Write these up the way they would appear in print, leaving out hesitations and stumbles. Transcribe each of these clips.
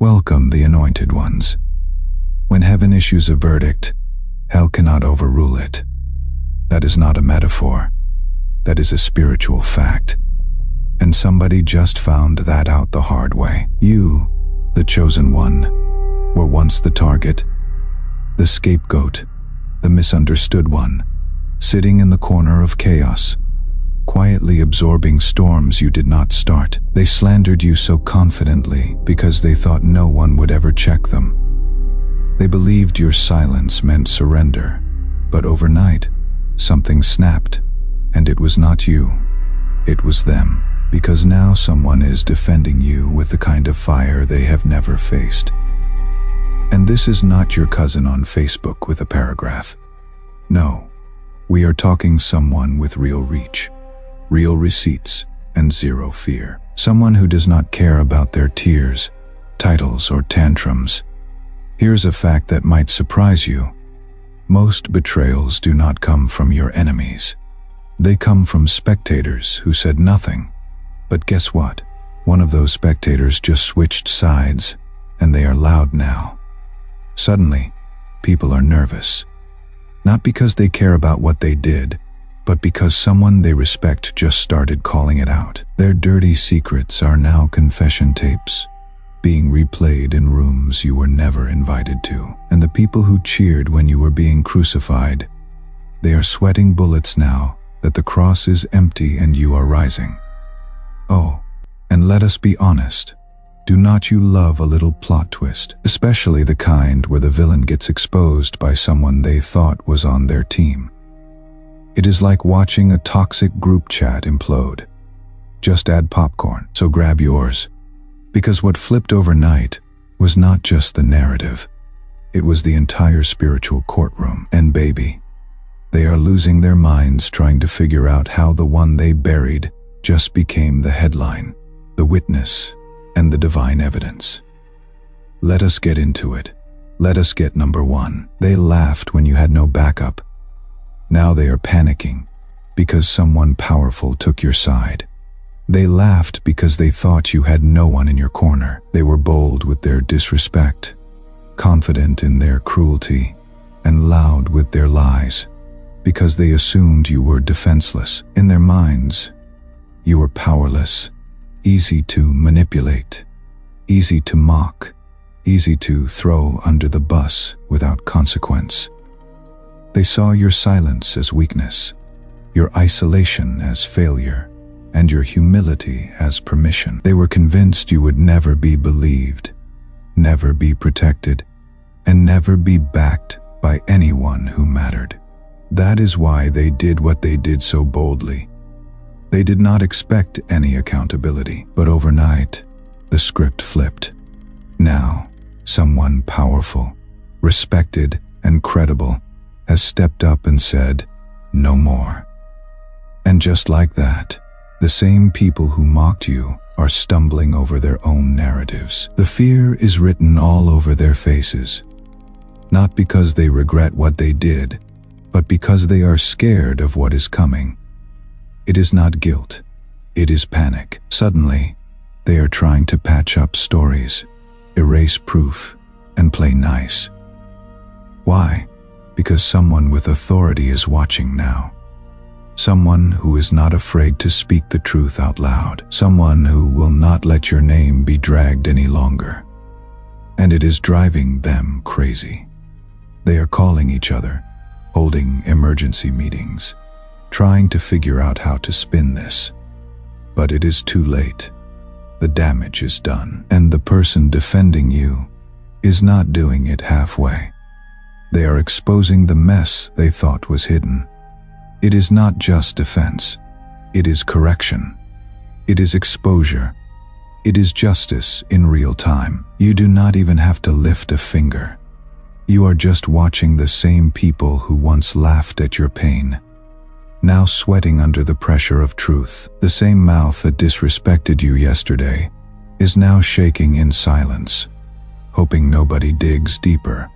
Welcome the anointed ones. When heaven issues a verdict, hell cannot overrule it. That is not a metaphor. That is a spiritual fact. And somebody just found that out the hard way. You, the chosen one, were once the target, the scapegoat, the misunderstood one, sitting in the corner of chaos, quietly absorbing storms you did not start. They slandered you so confidently because they thought no one would ever check them. They believed your silence meant surrender, but overnight, something snapped, and it was not you. It was them, because now someone is defending you with the kind of fire they have never faced. And this is not your cousin on Facebook with a paragraph. No, we are talking someone with real reach, real receipts, and zero fear. Someone who does not care about their tears, titles, or tantrums. Here's a fact that might surprise you. Most betrayals do not come from your enemies. They come from spectators who said nothing. But guess what? One of those spectators just switched sides, and they are loud now. Suddenly, people are nervous. Not because they care about what they did, but because someone they respect just started calling it out. Their dirty secrets are now confession tapes, being replayed in rooms you were never invited to. And the people who cheered when you were being crucified, they are sweating bullets now that the cross is empty and you are rising. Oh, and let us be honest. Do not you love a little plot twist, especially the kind where the villain gets exposed by someone they thought was on their team? It is like watching a toxic group chat implode. Just add popcorn, so grab yours. Because what flipped overnight was not just the narrative. It was the entire spiritual courtroom. And baby, they are losing their minds trying to figure out how the one they buried just became the headline, the witness, and the divine evidence. Let us get into it. Let us get number one. They laughed when you had no backup. Now they are panicking because someone powerful took your side. They laughed because they thought you had no one in your corner. They were bold with their disrespect, confident in their cruelty, and loud with their lies because they assumed you were defenseless. In their minds, you were powerless, easy to manipulate, easy to mock, easy to throw under the bus without consequence. They saw your silence as weakness, your isolation as failure, and your humility as permission. They were convinced you would never be believed, never be protected, and never be backed by anyone who mattered. That is why they did what they did so boldly. They did not expect any accountability, but overnight, the script flipped. Now, someone powerful, respected, and credible has stepped up and said, "No more." And just like that, the same people who mocked you are stumbling over their own narratives. The fear is written all over their faces, not because they regret what they did, but because they are scared of what is coming. It is not guilt, it is panic. Suddenly, they are trying to patch up stories, erase proof, and play nice. Why? Because someone with authority is watching now. Someone who is not afraid to speak the truth out loud. Someone who will not let your name be dragged any longer. And it is driving them crazy. They are calling each other, holding emergency meetings, trying to figure out how to spin this. But it is too late. The damage is done, and the person defending you is not doing it halfway. They are exposing the mess they thought was hidden. It is not just defense. It is correction. It is exposure. It is justice in real time. You do not even have to lift a finger. You are just watching the same people who once laughed at your pain, now sweating under the pressure of truth. The same mouth that disrespected you yesterday is now shaking in silence, hoping nobody digs deeper.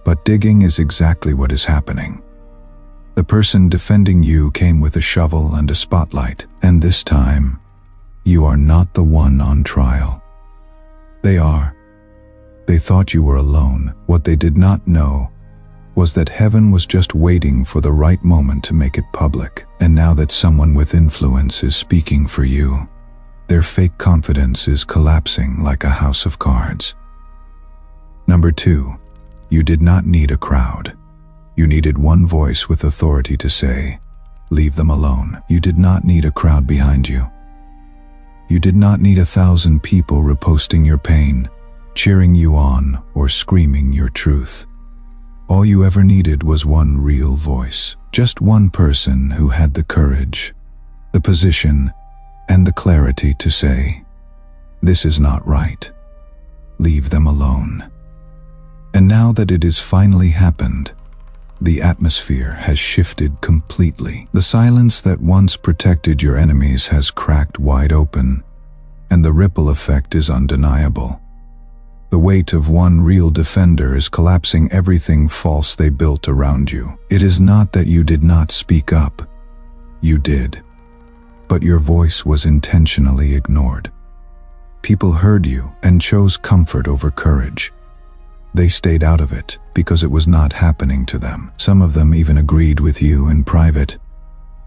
But digging is exactly what is happening. The person defending you came with a shovel and a spotlight, and this time, you are not the one on trial. They are, thought you were alone. What they did not know was that heaven was just waiting for the right moment to make it public. And now that someone with influence is speaking for you, their fake confidence is collapsing like a house of cards. Number 2, you did not need a crowd. You needed one voice with authority to say, "Leave them alone." You did not need a crowd behind you. You did not need 1,000 people reposting your pain, cheering you on, or screaming your truth. All you ever needed was one real voice. Just one person who had the courage, the position, and the clarity to say, "This is not right. Leave them alone." And now that it has finally happened, the atmosphere has shifted completely. The silence that once protected your enemies has cracked wide open, and the ripple effect is undeniable. The weight of one real defender is collapsing everything false they built around you. It is not that you did not speak up. You did. But your voice was intentionally ignored. People heard you and chose comfort over courage. They stayed out of it because it was not happening to them. Some of them even agreed with you in private,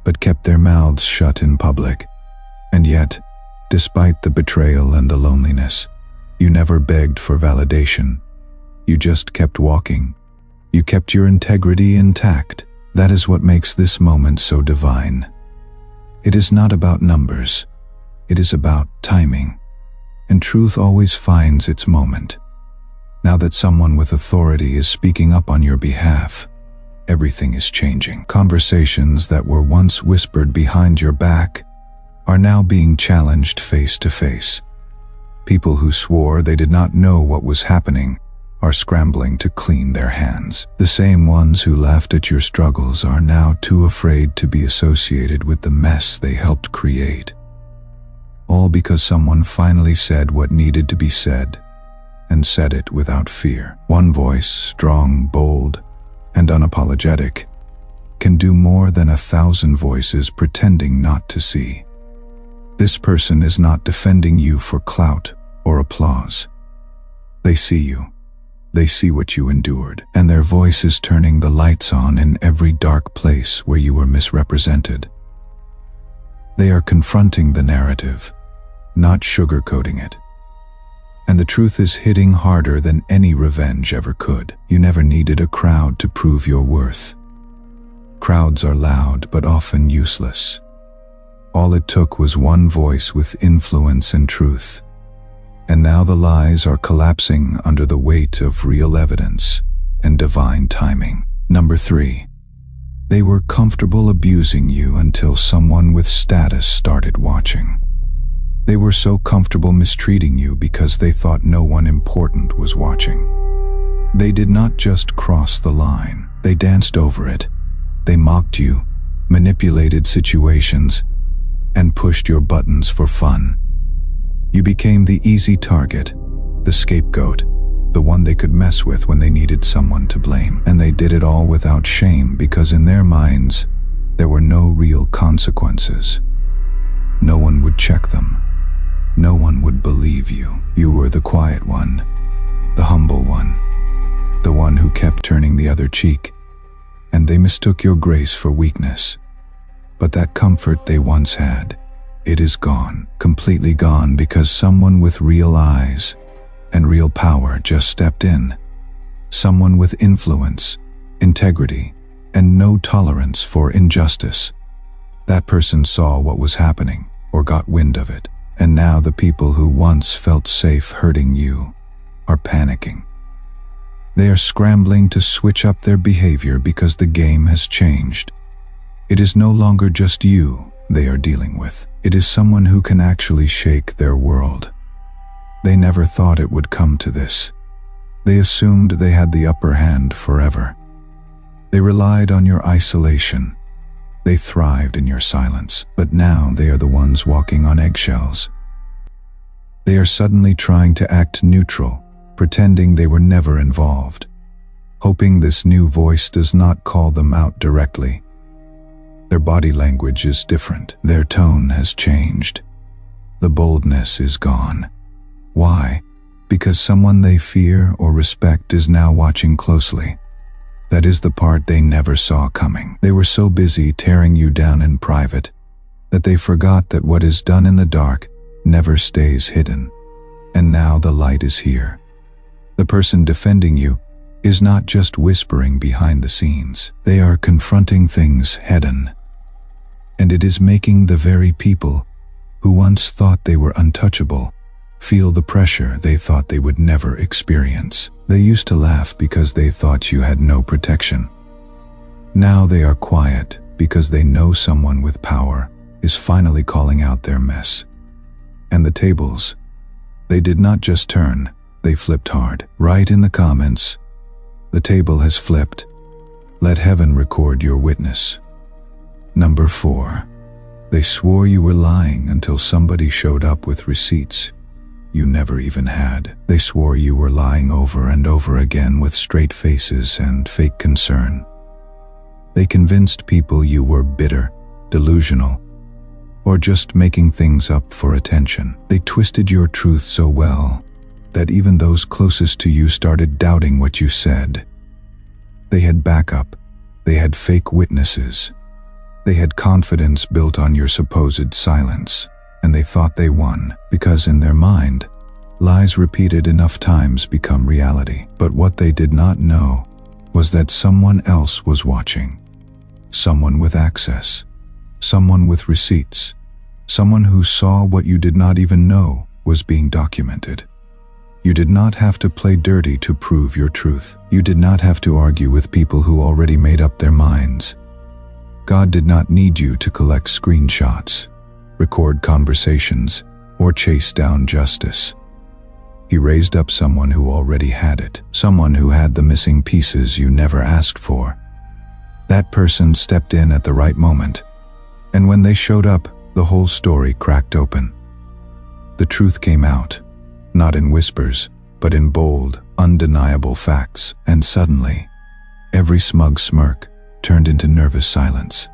but kept their mouths shut in public. And yet, despite the betrayal and the loneliness, you never begged for validation. You just kept walking. You kept your integrity intact. That is what makes this moment so divine. It is not about numbers. It is about timing. And truth always finds its moment. Now that someone with authority is speaking up on your behalf, everything is changing. Conversations that were once whispered behind your back are now being challenged face to face. People who swore they did not know what was happening are scrambling to clean their hands. The same ones who laughed at your struggles are now too afraid to be associated with the mess they helped create. All because someone finally said what needed to be said, and said it without fear. One voice, strong, bold, and unapologetic, can do more than 1,000 voices pretending not to see. This person is not defending you for clout or applause. They see you. They see what you endured, and their voice is turning the lights on in every dark place where you were misrepresented. They are confronting the narrative, not sugarcoating it. And the truth is hitting harder than any revenge ever could. You never needed a crowd to prove your worth. Crowds are loud but often useless. All it took was one voice with influence and truth. And now the lies are collapsing under the weight of real evidence and divine timing. Number 3, they were comfortable abusing you until someone with status started watching. They were so comfortable mistreating you because they thought no one important was watching. They did not just cross the line, they danced over it. They mocked you, manipulated situations, and pushed your buttons for fun. You became the easy target, the scapegoat, the one they could mess with when they needed someone to blame. And they did it all without shame because in their minds, there were no real consequences. No one would check them. No one would believe you. You were the quiet one, the humble one, the one who kept turning the other cheek, and they mistook your grace for weakness. But that comfort they once had, it is gone, completely gone, because someone with real eyes and real power just stepped in. Someone with influence, integrity, and no tolerance for injustice. That person saw what was happening or got wind of it. And now the people who once felt safe hurting you are panicking. They are scrambling to switch up their behavior because the game has changed. It is no longer just you they are dealing with. It is someone who can actually shake their world. They never thought it would come to this. They assumed they had the upper hand forever. They relied on your isolation. They thrived in your silence, but now they are the ones walking on eggshells. They are suddenly trying to act neutral, pretending they were never involved, hoping this new voice does not call them out directly. Their body language is different. Their tone has changed. The boldness is gone. Why? because someone they fear or respect is now watching closely. That is the part they never saw coming. They were so busy tearing you down in private that they forgot that what is done in the dark never stays hidden. And now the light is here. The person defending you is not just whispering behind the scenes. They are confronting things head-on. And it is making the very people who once thought they were untouchable feel the pressure they thought they would never experience. They used to laugh because they thought you had no protection. Now they are quiet because they know someone with power is finally calling out their mess. And the tables, they did not just turn, they flipped hard. Write in the comments, "The table has flipped." Let heaven record your witness. Number 4. They swore you were lying until somebody showed up with receipts you never even had. They swore you were lying over and over again with straight faces and fake concern. They convinced people you were bitter, delusional, or just making things up for attention. They twisted your truth so well that even those closest to you started doubting what you said. They had backup. They had fake witnesses. They had confidence built on your supposed silence, and they thought they won, because in their mind, lies repeated enough times become reality. But what they did not know was that someone else was watching. Someone with access. Someone with receipts. Someone who saw what you did not even know was being documented. You did not have to play dirty to prove your truth. You did not have to argue with people who already made up their minds. God did not need you to collect screenshots, record conversations, or chase down justice. He raised up someone who already had it, someone who had the missing pieces you never asked for. That person stepped in at the right moment, and when they showed up, the whole story cracked open. The truth came out, not in whispers, but in bold, undeniable facts, and suddenly, every smug smirk turned into nervous silence.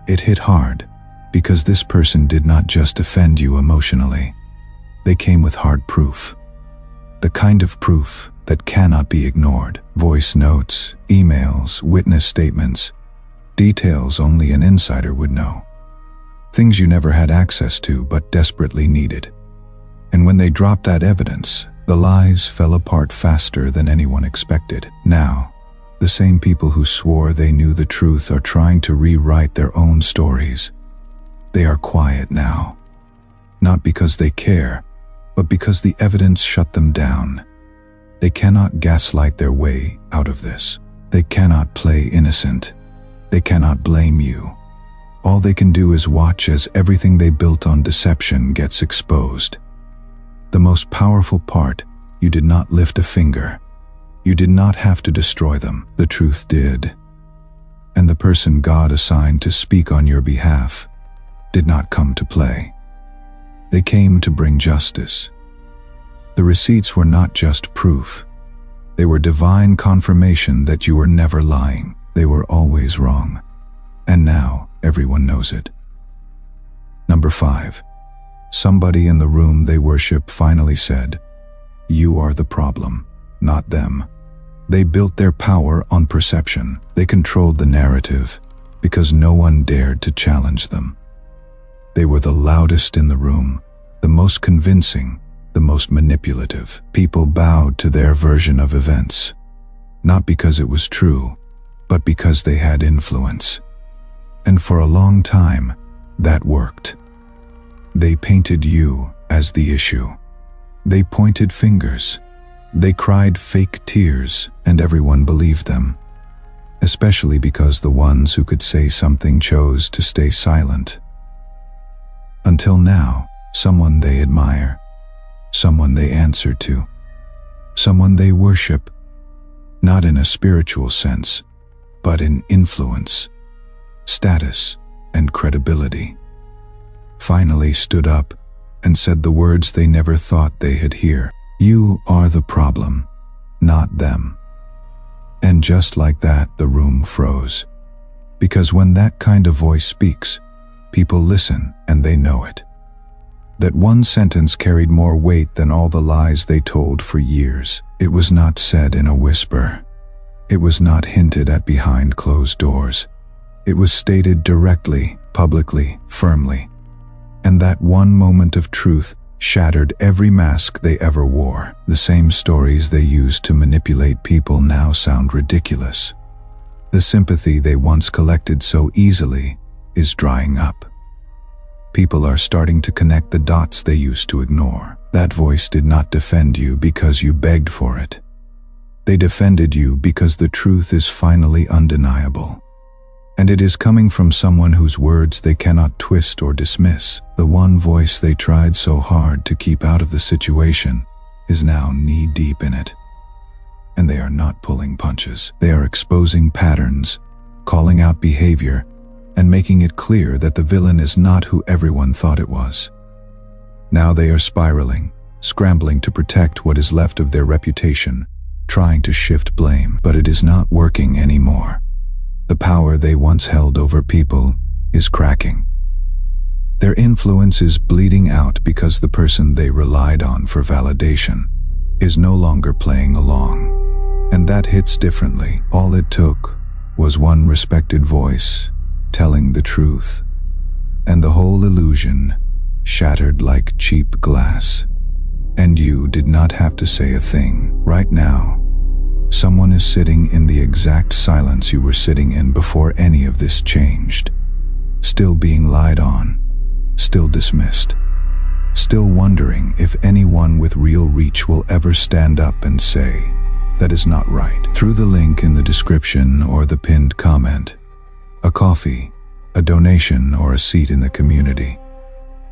It hit hard, because this person did not just offend you emotionally. They came with hard proof. The kind of proof that cannot be ignored. Voice notes, emails, witness statements, details only an insider would know. Things you never had access to but desperately needed. And when they dropped that evidence, the lies fell apart faster than anyone expected. Now, the same people who swore they knew the truth are trying to rewrite their own stories. They are quiet now, not because they care, but because the evidence shut them down. They cannot gaslight their way out of this. They cannot play innocent. They cannot blame you. All they can do is watch as everything they built on deception gets exposed. The most powerful part, you did not lift a finger. You did not have to destroy them. The truth did. And the person God assigned to speak on your behalf did not come to play. They came to bring justice. The receipts were not just proof. They were divine confirmation that you were never lying. They were always wrong. And now everyone knows it. Number 5. Somebody in the room they worship finally said, "You are the problem, not them." They built their power on perception. They controlled the narrative because no one dared to challenge them. They were the loudest in the room, the most convincing, the most manipulative. People bowed to their version of events, not because it was true, but because they had influence. And for a long time, that worked. They painted you as the issue. They pointed fingers. They cried fake tears, and everyone believed them. Especially because the ones who could say something chose to stay silent. Until now, someone they admire, someone they answer to, someone they worship, not in a spiritual sense, but in influence, status, and credibility, finally stood up and said the words they never thought they had hear. "You are the problem, not them." And just like that, the room froze. Because when that kind of voice speaks, people listen and they know it. That one sentence carried more weight than all the lies they told for years. It was not said in a whisper. It was not hinted at behind closed doors. It was stated directly, publicly, firmly. And that one moment of truth shattered every mask they ever wore. The same stories they used to manipulate people now sound ridiculous. The sympathy they once collected so easily is drying up. People are starting to connect the dots they used to ignore. That voice did not defend you because you begged for it. They defended you because the truth is finally undeniable. And it is coming from someone whose words they cannot twist or dismiss. The one voice they tried so hard to keep out of the situation is now knee-deep in it. And they are not pulling punches. They are exposing patterns, calling out behavior, and making it clear that the villain is not who everyone thought it was. Now they are spiraling, scrambling to protect what is left of their reputation, trying to shift blame, but it is not working anymore. The power they once held over people is cracking. Their influence is bleeding out because the person they relied on for validation is no longer playing along. And that hits differently. All it took was one respected voice telling the truth, and the whole illusion shattered like cheap glass. And you did not have to say a thing. Right now, someone is sitting in the exact silence you were sitting in before any of this changed. Still being lied on, still dismissed, still wondering if anyone with real reach will ever stand up and say, "That is not right." Through the link in the description or the pinned comment, a coffee, a donation, or a seat in the community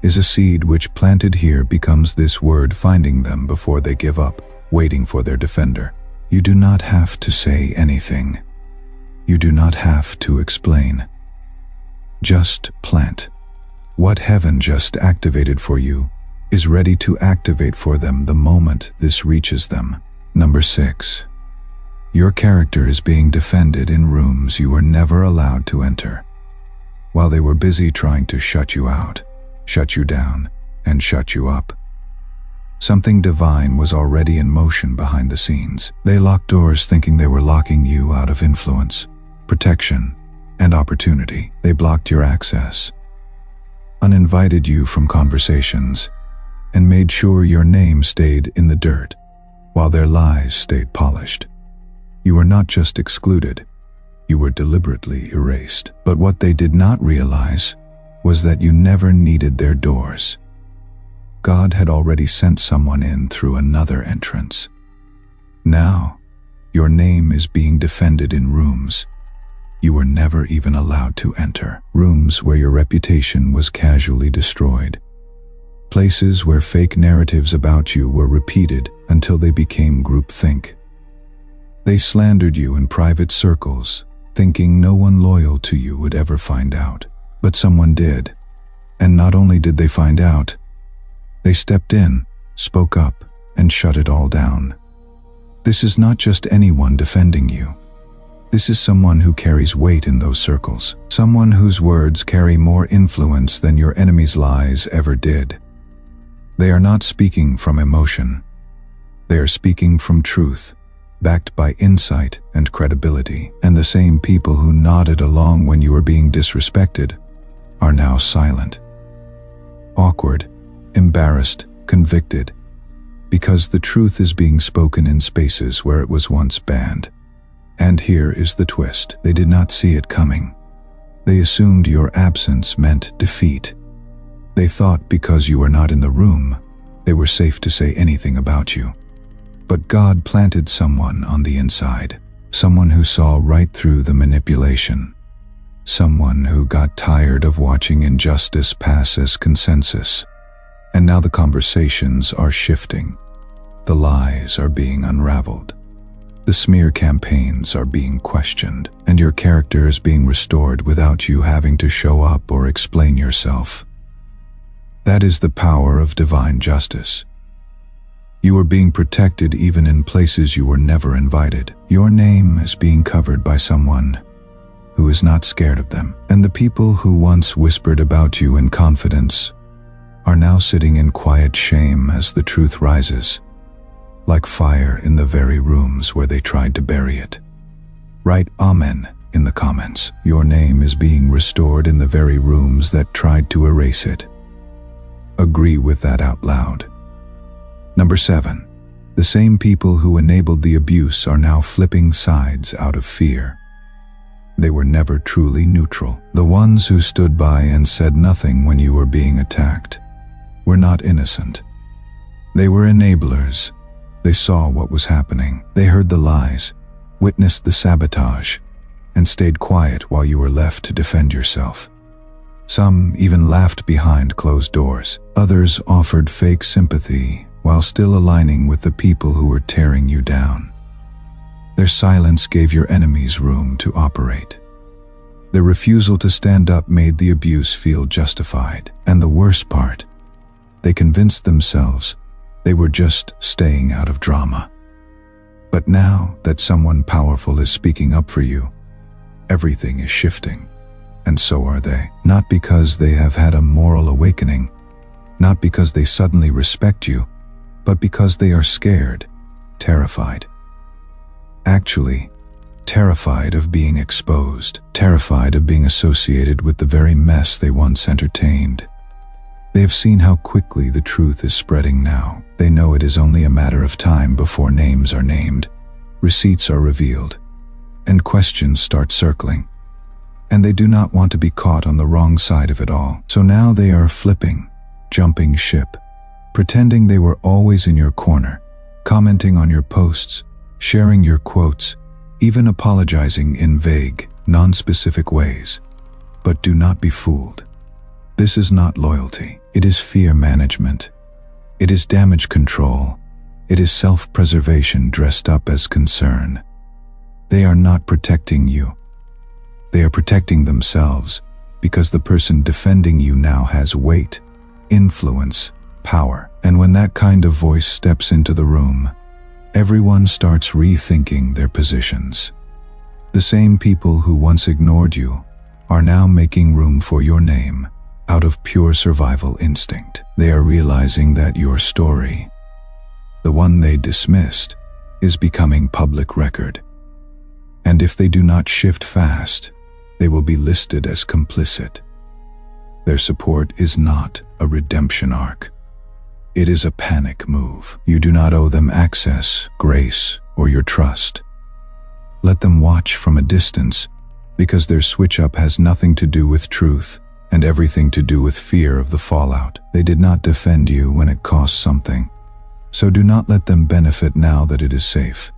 is a seed which planted here becomes this word finding them before they give up, waiting for their defender. You do not have to say anything. You do not have to explain. Just plant. What heaven just activated for you is ready to activate for them the moment this reaches them. Number 6. Your character is being defended in rooms you were never allowed to enter. While they were busy trying to shut you out, shut you down, and shut you up, something divine was already in motion behind the scenes. They locked doors thinking they were locking you out of influence, protection, and opportunity. They blocked your access, uninvited you from conversations, and made sure your name stayed in the dirt, while their lies stayed polished. You were not just excluded, you were deliberately erased. But what they did not realize was that you never needed their doors. God had already sent someone in through another entrance. Now, your name is being defended in rooms you were never even allowed to enter. Rooms where your reputation was casually destroyed. Places where fake narratives about you were repeated until they became groupthink. They slandered you in private circles, thinking no one loyal to you would ever find out. But someone did. And not only did they find out, they stepped in, spoke up, and shut it all down. This is not just anyone defending you. This is someone who carries weight in those circles. Someone whose words carry more influence than your enemy's lies ever did. They are not speaking from emotion. They are speaking from truth, backed by insight and credibility. And the same people who nodded along when you were being disrespected are now silent, awkward, embarrassed, convicted, because the truth is being spoken in spaces where it was once banned. And here is the twist. They did not see it coming. They assumed your absence meant defeat. They thought because you were not in the room, they were safe to say anything about you. But God planted someone on the inside, someone who saw right through the manipulation, someone who got tired of watching injustice pass as consensus. And now the conversations are shifting. The lies are being unraveled. The smear campaigns are being questioned, and your character is being restored without you having to show up or explain yourself. That is the power of divine justice. You are being protected even in places you were never invited. Your name is being covered by someone who is not scared of them. And the people who once whispered about you in confidence are now sitting in quiet shame as the truth rises, like fire in the very rooms where they tried to bury it. Write Amen in the comments. Your name is being restored in the very rooms that tried to erase it. Agree with that out loud. Number 7. The same people who enabled the abuse are now flipping sides out of fear. They were never truly neutral. The ones who stood by and said nothing when you were being attacked were not innocent. They were enablers. They saw what was happening. They heard the lies, witnessed the sabotage, and stayed quiet while you were left to defend yourself. Some even laughed behind closed doors. Others offered fake sympathy while still aligning with the people who were tearing you down. Their silence gave your enemies room to operate. Their refusal to stand up made the abuse feel justified. And the worst part, they convinced themselves they were just staying out of drama. But now that someone powerful is speaking up for you, everything is shifting. And so are they. Not because they have had a moral awakening, not because they suddenly respect you, but because they are scared, terrified. Actually, terrified of being exposed, terrified of being associated with the very mess they once entertained. They have seen how quickly the truth is spreading now. They know it is only a matter of time before names are named, receipts are revealed, and questions start circling. And they do not want to be caught on the wrong side of it all. So now they are flipping, jumping ship, pretending they were always in your corner, commenting on your posts, sharing your quotes, even apologizing in vague, non-specific ways. But do not be fooled. This is not loyalty. It is fear management. It is damage control. It is self-preservation dressed up as concern. They are not protecting you. They are protecting themselves because the person defending you now has weight, influence, power. And when that kind of voice steps into the room, everyone starts rethinking their positions. The same people who once ignored you are now making room for your name out of pure survival instinct. They are realizing that your story, the one they dismissed, is becoming public record. And if they do not shift fast, they will be listed as complicit. Their support is not a redemption arc. It is a panic move. You do not owe them access, grace, or your trust. Let them watch from a distance, because their switch-up has nothing to do with truth and everything to do with fear of the fallout. They did not defend you when it cost something, so do not let them benefit now that it is safe.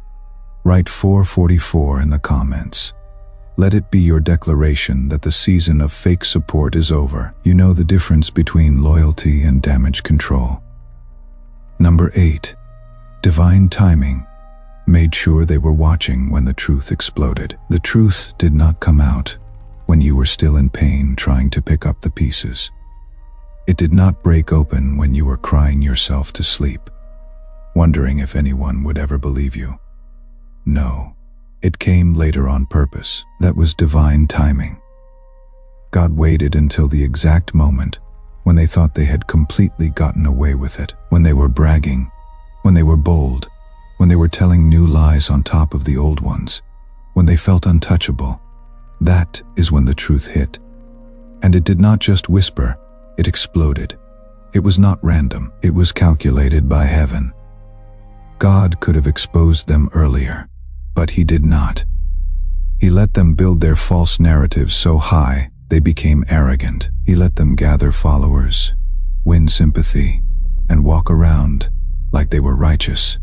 Write 444 in the comments. Let it be your declaration that the season of fake support is over. You know the difference between loyalty and damage control. Number 8. Divine timing made sure they were watching when the truth exploded. The truth did not come out when you were still in pain trying to pick up the pieces. It did not break open when you were crying yourself to sleep, wondering if anyone would ever believe you. No, it came later on purpose. That was divine timing. God waited until the exact moment when they thought they had completely gotten away with it, when they were bragging, when they were bold, when they were telling new lies on top of the old ones, when they felt untouchable. That is when the truth hit. And it did not just whisper, it exploded. It was not random, it was calculated by heaven. God could have exposed them earlier, but he did not. He let them build their false narratives so high they became arrogant. He let them gather followers, win sympathy, and walk around like they were righteous.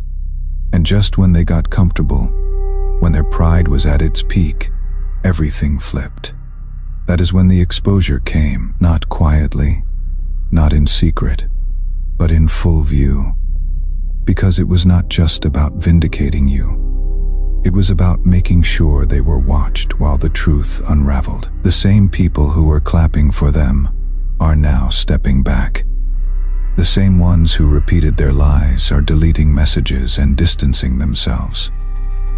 And just when they got comfortable, when their pride was at its peak, everything flipped. That is when the exposure came, not quietly, not in secret, but in full view. Because it was not just about vindicating you. It was about making sure they were watched while the truth unraveled. The same people who were clapping for them are now stepping back. The same ones who repeated their lies are deleting messages and distancing themselves.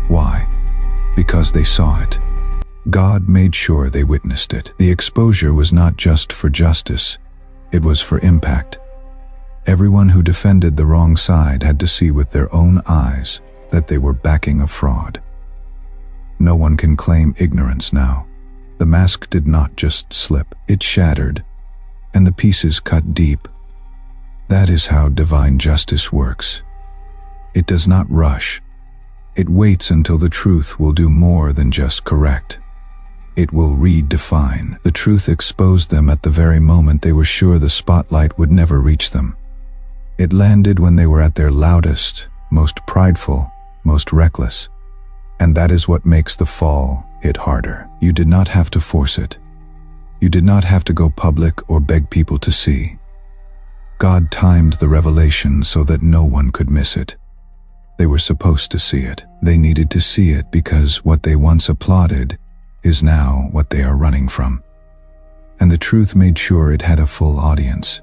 Why? Because they saw it. God made sure they witnessed it. The exposure was not just for justice, it was for impact. Everyone who defended the wrong side had to see with their own eyes that they were backing a fraud. No one can claim ignorance now. The mask did not just slip, it shattered, and the pieces cut deep. That is how divine justice works. It does not rush. It waits until the truth will do more than just correct. It will redefine. The truth exposed them at the very moment they were sure the spotlight would never reach them. It landed when they were at their loudest, most prideful, most reckless. And that is what makes the fall hit harder. You did not have to force it. You did not have to go public or beg people to see. God timed the revelation so that no one could miss it. They were supposed to see it. They needed to see it because what they once applauded is now what they are running from. And the truth made sure it had a full audience.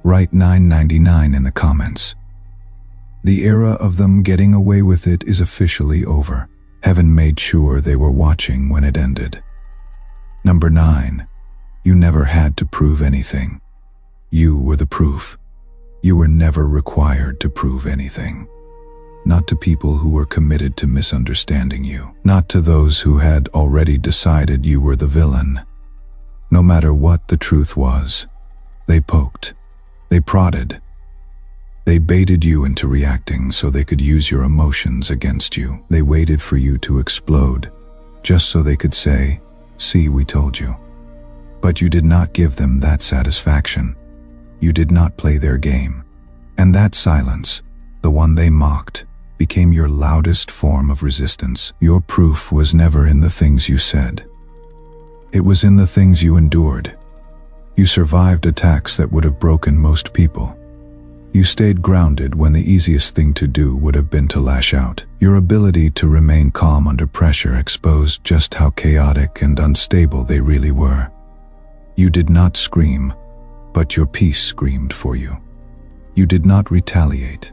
Write $9.99 in the comments. The era of them getting away with it is officially over. Heaven made sure they were watching when it ended. Number 9. You never had to prove anything. You were the proof. You were never required to prove anything. Not to people who were committed to misunderstanding you. Not to those who had already decided you were the villain. No matter what the truth was, they poked. They prodded. They baited you into reacting so they could use your emotions against you. They waited for you to explode, just so they could say, "See, we told you." But you did not give them that satisfaction. You did not play their game. And that silence, the one they mocked, became your loudest form of resistance. Your proof was never in the things you said. It was in the things you endured. You survived attacks that would have broken most people. You stayed grounded when the easiest thing to do would have been to lash out. Your ability to remain calm under pressure exposed just how chaotic and unstable they really were. You did not scream, but your peace screamed for you. You did not retaliate,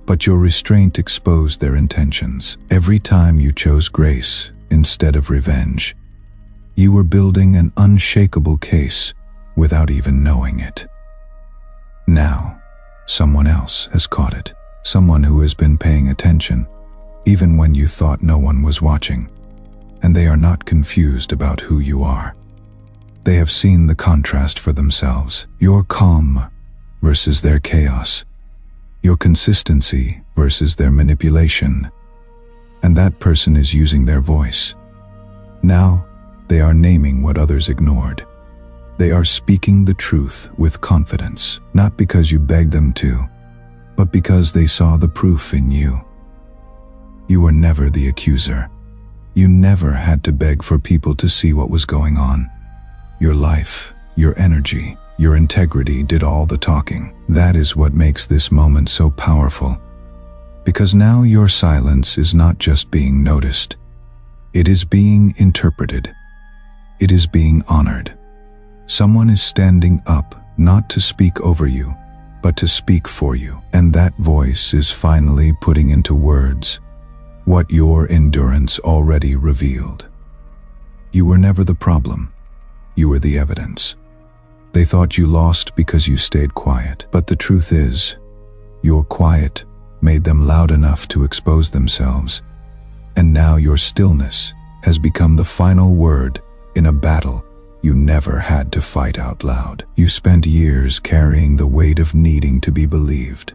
but your restraint exposed their intentions. Every time you chose grace instead of revenge, you were building an unshakable case without even knowing it. Now, someone else has caught it. Someone who has been paying attention, even when you thought no one was watching. And they are not confused about who you are. They have seen the contrast for themselves. Your calm versus their chaos. Your consistency versus their manipulation. And that person is using their voice. Now, they are naming what others ignored. They are speaking the truth with confidence, not because you begged them to, but because they saw the proof in you. You were never the accuser. You never had to beg for people to see what was going on. Your life, your energy, your integrity did all the talking. That is what makes this moment so powerful. Because now your silence is not just being noticed. It is being interpreted. It is being honored. Someone is standing up, not to speak over you, but to speak for you. And that voice is finally putting into words what your endurance already revealed. You were never the problem. You were the evidence. They thought you lost because you stayed quiet. But the truth is, your quiet made them loud enough to expose themselves. And now your stillness has become the final word in a battle you never had to fight out loud. You spent years carrying the weight of needing to be believed.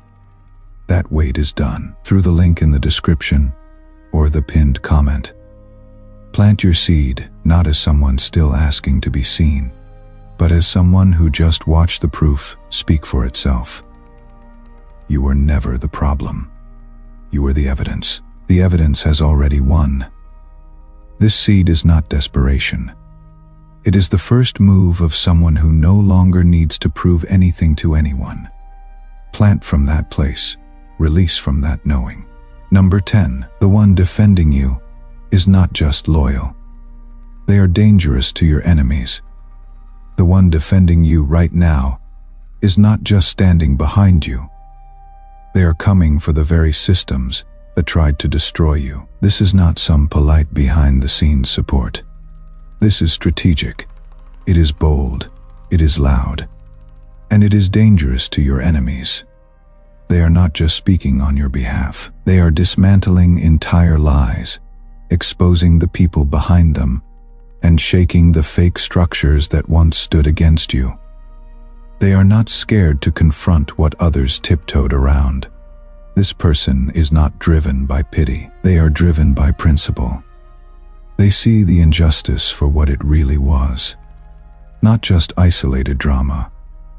That weight is done. Through the link in the description or the pinned comment. Plant your seed, not as someone still asking to be seen, but as someone who just watched the proof speak for itself. You were never the problem. You were the evidence. The evidence has already won. This seed is not desperation. It is the first move of someone who no longer needs to prove anything to anyone. Plant from that place. Release from that knowing. Number 10. The one defending you is not just loyal. They are dangerous to your enemies. The one defending you right now is not just standing behind you. They are coming for the very systems that tried to destroy you. This is not some polite behind-the-scenes support. This is strategic. It is bold. It is loud. And it is dangerous to your enemies. They are not just speaking on your behalf. They are dismantling entire lies, exposing the people behind them, and shaking the fake structures that once stood against you. They are not scared to confront what others tiptoed around. This person is not driven by pity. They are driven by principle. They see the injustice for what it really was. Not just isolated drama,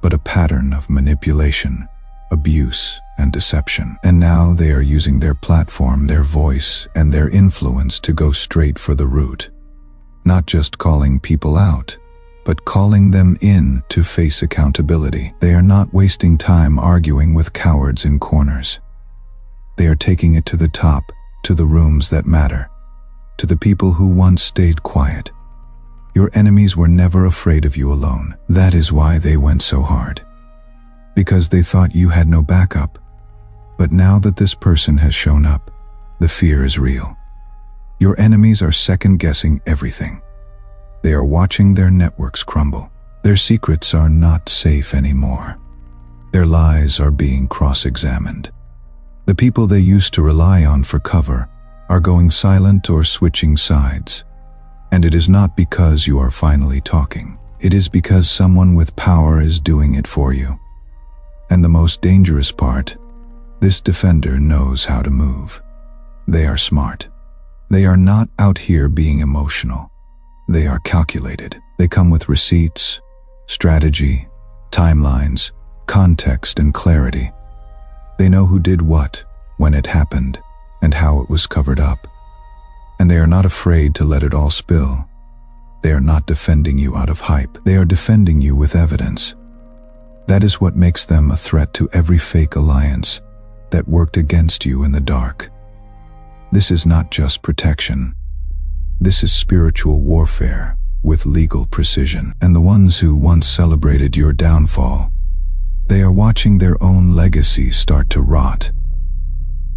but a pattern of manipulation, abuse, and deception. And now they are using their platform, their voice, and their influence to go straight for the root. Not just calling people out, but calling them in to face accountability. They are not wasting time arguing with cowards in corners. They are taking it to the top, to the rooms that matter, to the people who once stayed quiet. Your enemies were never afraid of you alone. That is why they went so hard. Because they thought you had no backup. But now that this person has shown up, the fear is real. Your enemies are second-guessing everything. They are watching their networks crumble. Their secrets are not safe anymore. Their lies are being cross-examined. The people they used to rely on for cover are going silent or switching sides. And it is not because you are finally talking. It is because someone with power is doing it for you. And the most dangerous part, this defender knows how to move. They are smart. They are not out here being emotional. They are calculated. They come with receipts, strategy, timelines, context, and clarity. They know who did what, when it happened, and how it was covered up. And they are not afraid to let it all spill. They are not defending you out of hype. They are defending you with evidence. That is what makes them a threat to every fake alliance that worked against you in the dark. This is not just protection. This is spiritual warfare with legal precision. And the ones who once celebrated your downfall, they are watching their own legacy start to rot.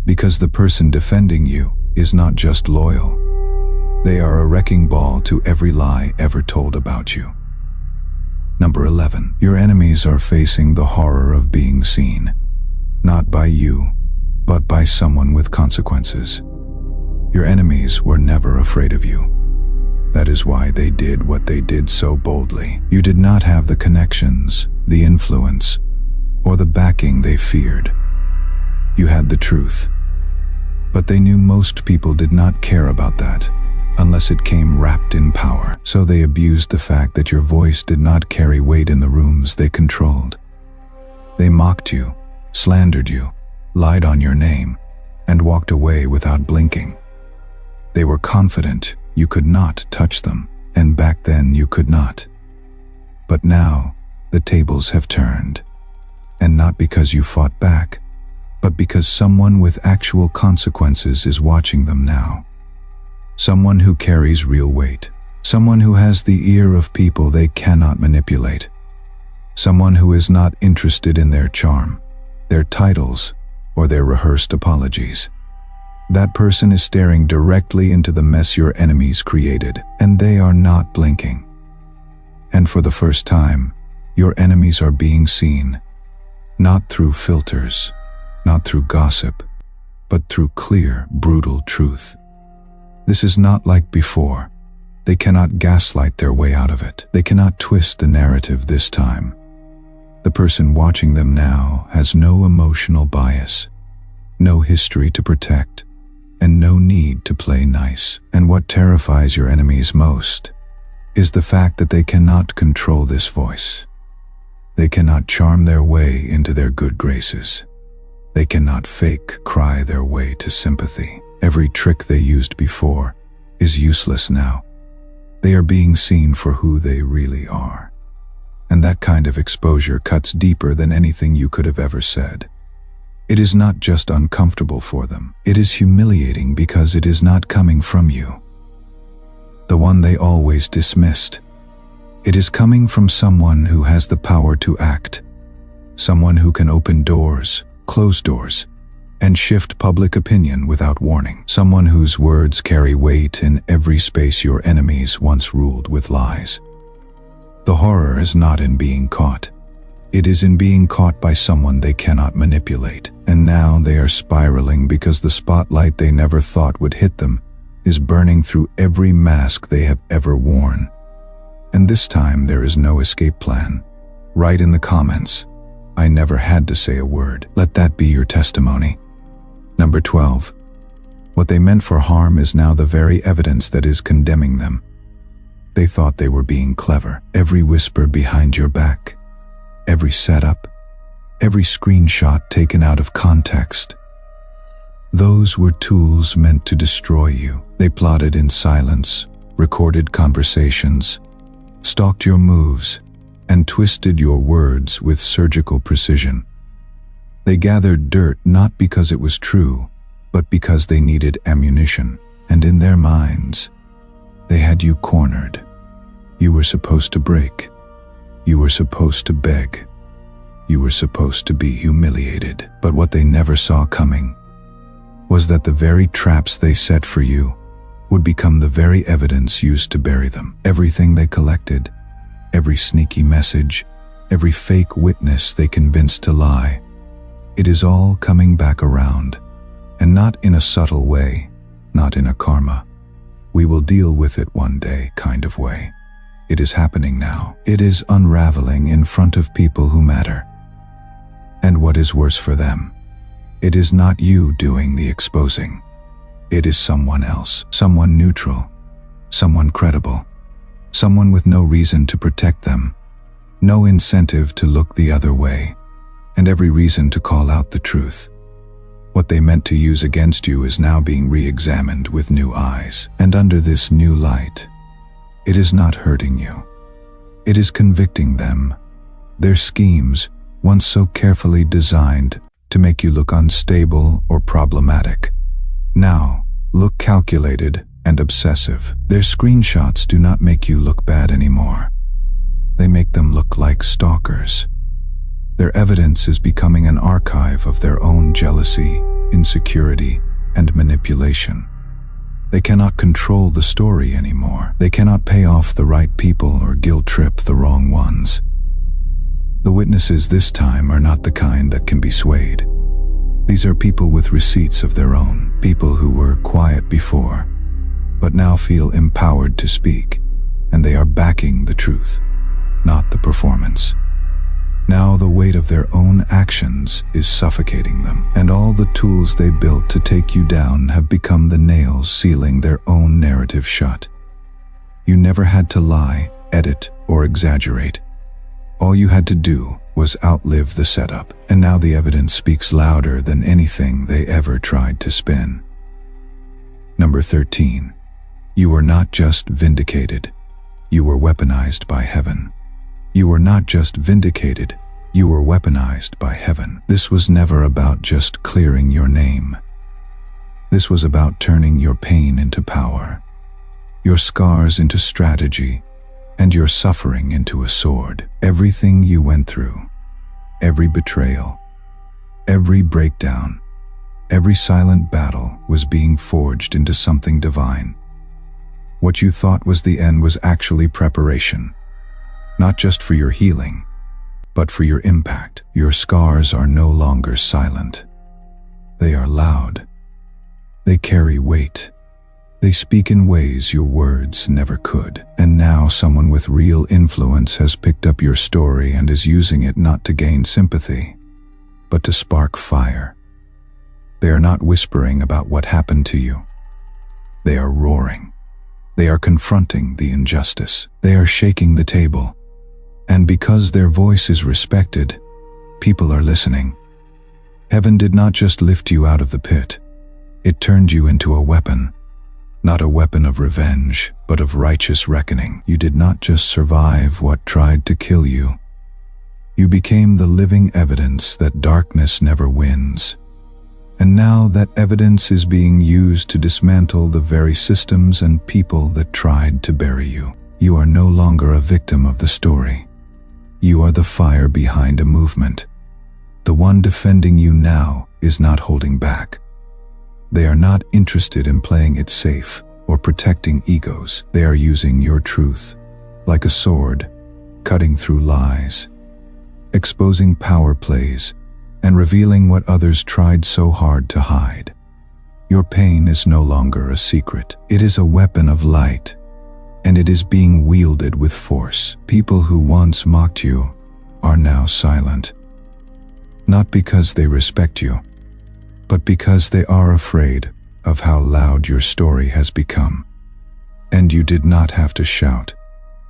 Because the person defending you is not just loyal. They are a wrecking ball to every lie ever told about you. Number 11. Your enemies are facing the horror of being seen, not by you, but by someone with consequences. Your enemies were never afraid of you. That is why they did what they did so boldly. You did not have the connections, the influence, or the backing they feared. You had the truth. But they knew most people did not care about that, unless it came wrapped in power. So they abused the fact that your voice did not carry weight in the rooms they controlled. They mocked you, slandered you, lied on your name, and walked away without blinking. They were confident you could not touch them, and back then you could not. But now, the tables have turned. And not because you fought back, but because someone with actual consequences is watching them now. Someone who carries real weight. Someone who has the ear of people they cannot manipulate. Someone who is not interested in their charm, their titles, or their rehearsed apologies. That person is staring directly into the mess your enemies created, and they are not blinking. And for the first time, your enemies are being seen, not through filters, not through gossip, but through clear, brutal truth. This is not like before. They cannot gaslight their way out of it. They cannot twist the narrative this time. The person watching them now has no emotional bias, no history to protect, and no need to play nice. And what terrifies your enemies most is the fact that they cannot control this voice. They cannot charm their way into their good graces. They cannot fake cry their way to sympathy. Every trick they used before is useless now. They are being seen for who they really are. And that kind of exposure cuts deeper than anything you could have ever said. It is not just uncomfortable for them. It is humiliating because it is not coming from you, the one they always dismissed. It is coming from someone who has the power to act, someone who can open doors, close doors, and shift public opinion without warning. Someone whose words carry weight in every space your enemies once ruled with lies. The horror is not in being caught. It is in being caught by someone they cannot manipulate. And now they are spiraling because the spotlight they never thought would hit them is burning through every mask they have ever worn. And this time there is no escape plan. Write in the comments, "I never had to say a word." Let that be your testimony. Number 12. What they meant for harm is now the very evidence that is condemning them. They thought they were being clever. Every whisper behind your back, every setup, every screenshot taken out of context. Those were tools meant to destroy you. They plotted in silence, recorded conversations, stalked your moves, and twisted your words with surgical precision. They gathered dirt not because it was true, but because they needed ammunition. And in their minds, they had you cornered. You were supposed to break. You were supposed to beg. You were supposed to be humiliated. But what they never saw coming was that the very traps they set for you would become the very evidence used to bury them. Everything they collected, every sneaky message, every fake witness they convinced to lie, it is all coming back around. And not in a subtle way, not in a karma, "we will deal with it one day" kind of way. It is happening now. It is unraveling in front of people who matter. And what is worse for them, it is not you doing the exposing. It is someone else, someone neutral, someone credible, someone with no reason to protect them, no incentive to look the other way, and every reason to call out the truth. What they meant to use against you is now being re-examined with new eyes. And under this new light, it is not hurting you. It is convicting them. Their schemes, once so carefully designed to make you look unstable or problematic, now look calculated and obsessive. Their screenshots do not make you look bad anymore. They make them look like stalkers. Their evidence is becoming an archive of their own jealousy, insecurity, and manipulation. They cannot control the story anymore. They cannot pay off the right people or guilt trip the wrong ones. The witnesses this time are not the kind that can be swayed. These are people with receipts of their own, people who were quiet before, but now feel empowered to speak, and they are backing the truth, not the performance. Now the weight of their own actions is suffocating them, and all the tools they built to take you down have become the nails sealing their own narrative shut. You never had to lie, edit, or exaggerate. All you had to do was outlive the setup, and now the evidence speaks louder than anything they ever tried to spin. Number 13. You were not just vindicated. You were weaponized by heaven. You were not just vindicated, you were weaponized by heaven. This was never about just clearing your name. This was about turning your pain into power, your scars into strategy, and your suffering into a sword. Everything you went through, every betrayal, every breakdown, every silent battle was being forged into something divine. What you thought was the end was actually preparation. Not just for your healing, but for your impact. Your scars are no longer silent. They are loud. They carry weight. They speak in ways your words never could. And now someone with real influence has picked up your story and is using it not to gain sympathy, but to spark fire. They are not whispering about what happened to you. They are roaring. They are confronting the injustice. They are shaking the table. And because their voice is respected, people are listening. Heaven did not just lift you out of the pit. It turned you into a weapon. Not a weapon of revenge, but of righteous reckoning. You did not just survive what tried to kill you. You became the living evidence that darkness never wins. And now that evidence is being used to dismantle the very systems and people that tried to bury you. You are no longer a victim of the story. You are the fire behind a movement. The one defending you now is not holding back. They are not interested in playing it safe or protecting egos. They are using your truth like a sword, cutting through lies. exposing power plays and revealing what others tried so hard to hide. Your pain is no longer a secret. It is a weapon of light, and it is being wielded with force. People who once mocked you are now silent, not because they respect you, but because they are afraid of how loud your story has become. And you did not have to shout.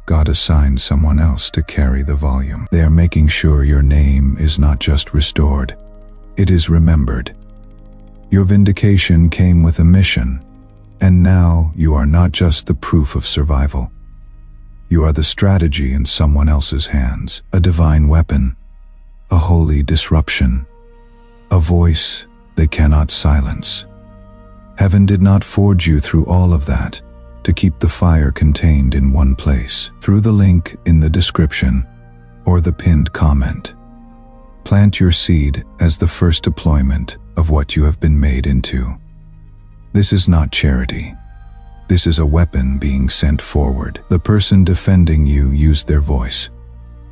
God assigned someone else to carry the volume. They are making sure your name is not just restored, it is remembered. Your vindication came with a mission, and now you are not just the proof of survival. You are the strategy in someone else's hands, a divine weapon, a holy disruption, a voice they cannot silence. Heaven did not forge you through all of that to keep the fire contained in one place. Through the link in the description or the pinned comment, plant your seed as the first deployment of what you have been made into. This is not charity. This is a weapon being sent forward. The person defending you used their voice.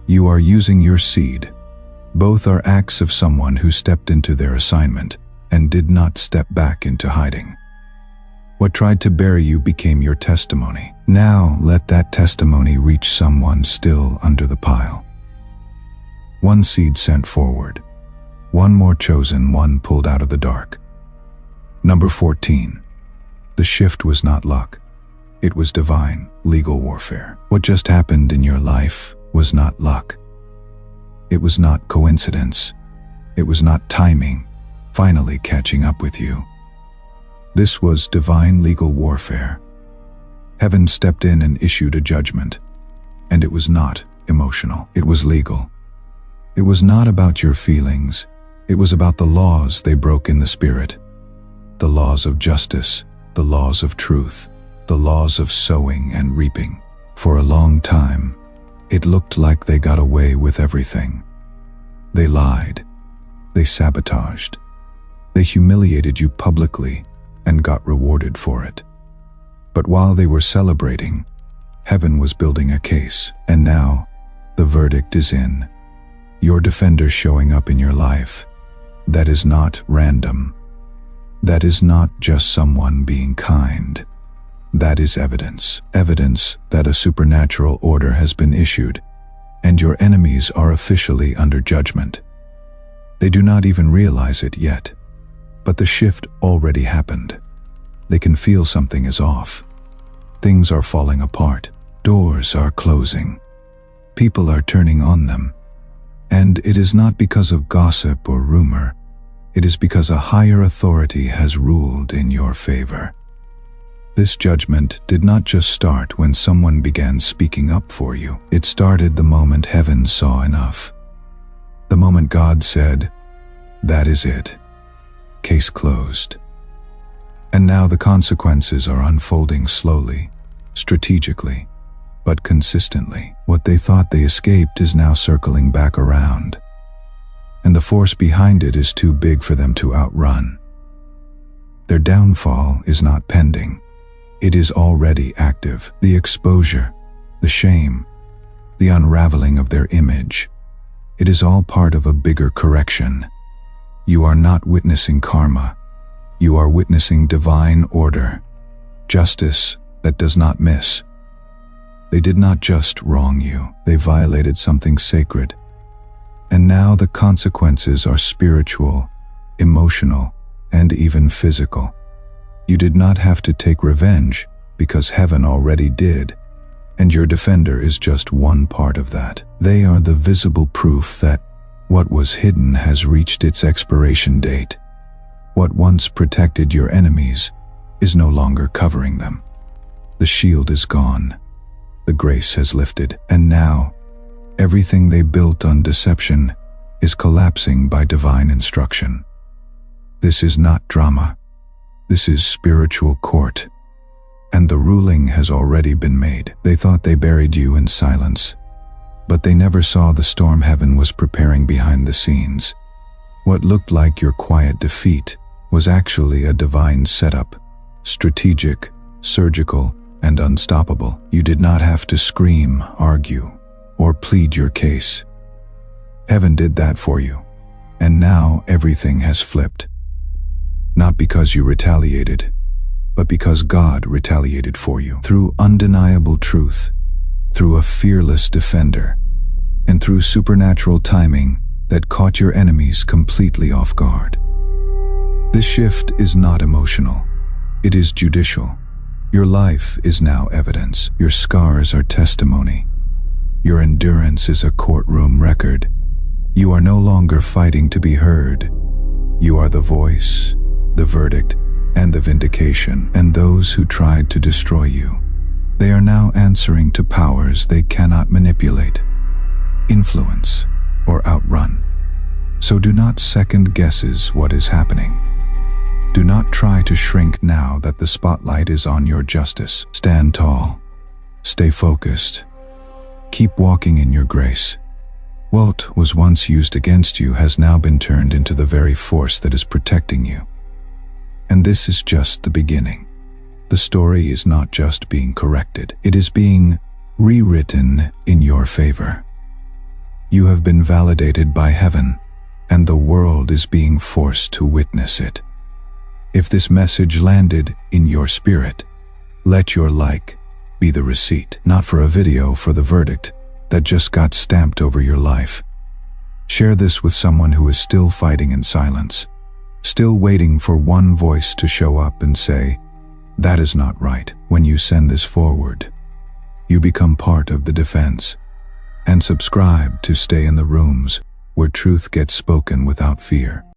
You are using your seed. Both are acts of someone who stepped into their assignment and did not step back into hiding. What tried to bury you became your testimony. Now let that testimony reach someone still under the pile. One seed sent forward. One more chosen one pulled out of the dark. Number 14. The shift was not luck. It was divine, legal warfare. What just happened in your life was not luck. It was not coincidence. It was not timing finally catching up with you. This was divine legal warfare. Heaven stepped in and issued a judgment. And it was not emotional. It was legal. It was not about your feelings. It was about the laws they broke in the spirit. The laws of justice, the laws of truth, the laws of sowing and reaping. For a long time, it looked like they got away with everything. They lied. They sabotaged. They humiliated you publicly and got rewarded for it. But while they were celebrating, heaven was building a case. And now, the verdict is in. Your defender showing up in your life. That is not random. That is not just someone being kind. That is evidence. Evidence that a supernatural order has been issued, and your enemies are officially under judgment. They do not even realize it yet, but the shift already happened. They can feel something is off. Things are falling apart. Doors are closing. People are turning on them. And it is not because of gossip or rumor. It is because a higher authority has ruled in your favor. This judgment did not just start when someone began speaking up for you. It started the moment heaven saw enough. The moment God said, "That is it. Case closed." And now the consequences are unfolding slowly, strategically, but consistently. What they thought they escaped is now circling back around. And the force behind it is too big for them to outrun. Their downfall is not pending. It is already active. The exposure, the shame, the unraveling of their image. It is all part of a bigger correction. You are not witnessing karma. You are witnessing divine order, justice that does not miss. They did not just wrong you. They violated something sacred. And now the consequences are spiritual, emotional, and even physical. You did not have to take revenge because heaven already did, and your defender is just one part of that. They are the visible proof that what was hidden has reached its expiration date. What once protected your enemies is no longer covering them. The shield is gone. The grace has lifted, and now everything they built on deception is collapsing by divine instruction. This is not drama. This is spiritual court. And the ruling has already been made. They thought they buried you in silence, but they never saw the storm heaven was preparing behind the scenes. What looked like your quiet defeat was actually a divine setup, strategic, surgical, and unstoppable. You did not have to scream, argue, or plead your case. Heaven did that for you. And now everything has flipped. Not because you retaliated, but because God retaliated for you. Through undeniable truth, through a fearless defender, and through supernatural timing that caught your enemies completely off guard. This shift is not emotional. It is judicial. Your life is now evidence. Your scars are testimony. Your endurance is a courtroom record. You are no longer fighting to be heard. You are the voice, the verdict, and the vindication. And those who tried to destroy you, they are now answering to powers they cannot manipulate, influence, or outrun. So do not second guesses what is happening. Do not try to shrink now that the spotlight is on your justice. Stand tall. Stay focused. Keep walking in your grace. What was once used against you has now been turned into the very force that is protecting you. And this is just the beginning. The story is not just being corrected. It is being rewritten in your favor. You have been validated by heaven, and the world is being forced to witness it. If this message landed in your spirit, let your like be the receipt, not for a video, for the verdict that just got stamped over your life. Share this with someone who is still fighting in silence, still waiting for one voice to show up and say, "That is not right." When you send this forward, you become part of the defense. And subscribe to stay in the rooms where truth gets spoken without fear.